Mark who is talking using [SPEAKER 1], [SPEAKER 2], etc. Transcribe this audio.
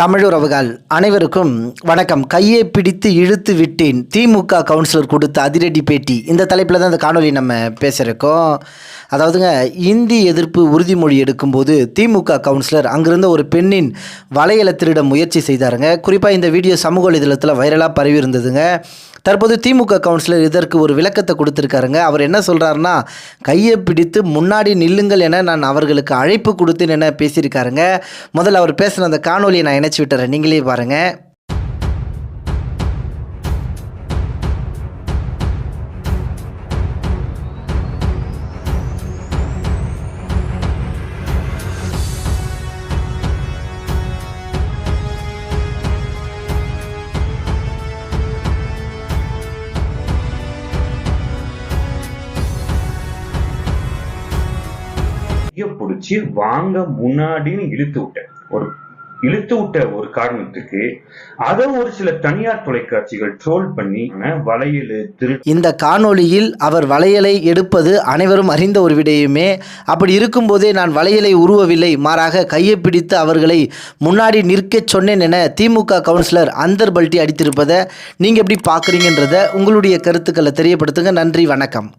[SPEAKER 1] தமிழுறவுகள் அனைவருக்கும் வணக்கம். கையை பிடித்து இழுத்து விட்டேன், திமுக கவுன்சிலர் கொடுத்த அதிரடி பேட்டி. இந்த தலைப்பில் தான் இந்த காணொலி நம்ம பேசுகிறோம். அதாவதுங்க, இந்தி எதிர்ப்பு உறுதிமொழி எடுக்கும்போது திமுக கவுன்சிலர் அங்கிருந்த ஒரு பெண்ணின் வளையலை திருட முயற்சி செய்தாருங்க. குறிப்பாக இந்த வீடியோ சமூக வலைதளத்தில் வைரலாக பரவி இருந்ததுங்க. தற்போது திமுக கவுன்சிலர் இதற்கு ஒரு விளக்கத்தை கொடுத்துருக்காருங்க. அவர் என்ன சொல்கிறாருன்னா, கையை பிடித்து முன்னாடி நில்லுங்கள் என நான் அவர்களுக்கு அழைப்பு கொடுத்தேன் என பேசியிருக்காருங்க. முதல்ல அவர் பேசுகிற அந்த காணொலியை நான் இணைச்சி விட்டுறேன், நீங்களே பாருங்கள்.
[SPEAKER 2] பிடிச்சி வாங்க முன்னாடின்னு இழுத்து விட்ட ஒரு காரணத்துக்கு அதை ஒரு சில தனியார் தொலைக்காட்சிகள் ட்ரோல் பண்ணி வளையல்
[SPEAKER 1] இந்த காணொளியில் அவர் வளையலை எடுப்பது அனைவரும் அறிந்த ஒரு விடயமே. அப்படி இருக்கும்போதே நான் வளையலை உருவவில்லை, மாறாக கையை பிடித்து அவர்களை முன்னாடி நிற்க சொன்னேன் என திமுக கவுன்சிலர் அந்தர் பல்ட்டி அடித்திருப்பதை நீங்க எப்படி பார்க்குறீங்கன்றத உங்களுடைய கருத்துக்களை தெரியப்படுத்துங்க. நன்றி, வணக்கம்.